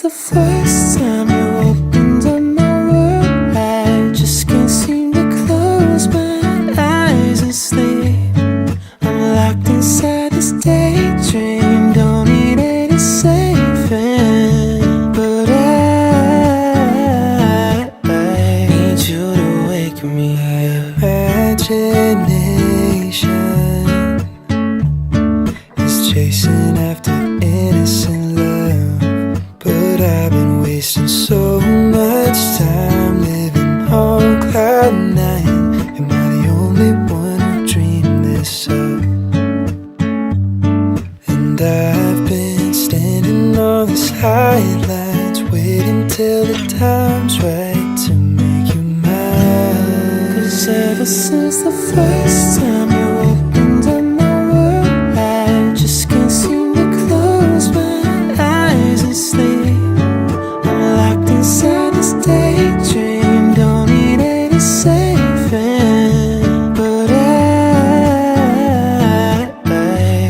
since the first time you opened up my world. I just can't seem to close my eyes and sleep. I'm locked inside this daydream, don't need any saving. But I need you to wake me up. Imagination is chasing after innocent love, but I've been wasting so much time living on cloud nine. Am I the only one who dreamed this up? And I've been standing on the sidelines, waiting till the time's right to make you mine. 'Cause ever since the first time you opened up my world, I just can't seem to close my eyes and sleep. I'm locked inside this daydream, don't need any saving. But I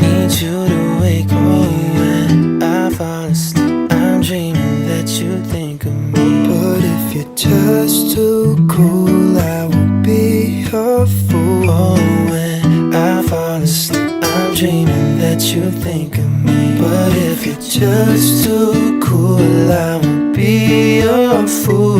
need you to wake me when I fall asleep. I'm dreaming that you think of me. But if you're just too cool, I won't be your fool. Oh, when I fall asleep, I'm dreaming that you think of me. But if you're just too cool, I won't be your fool.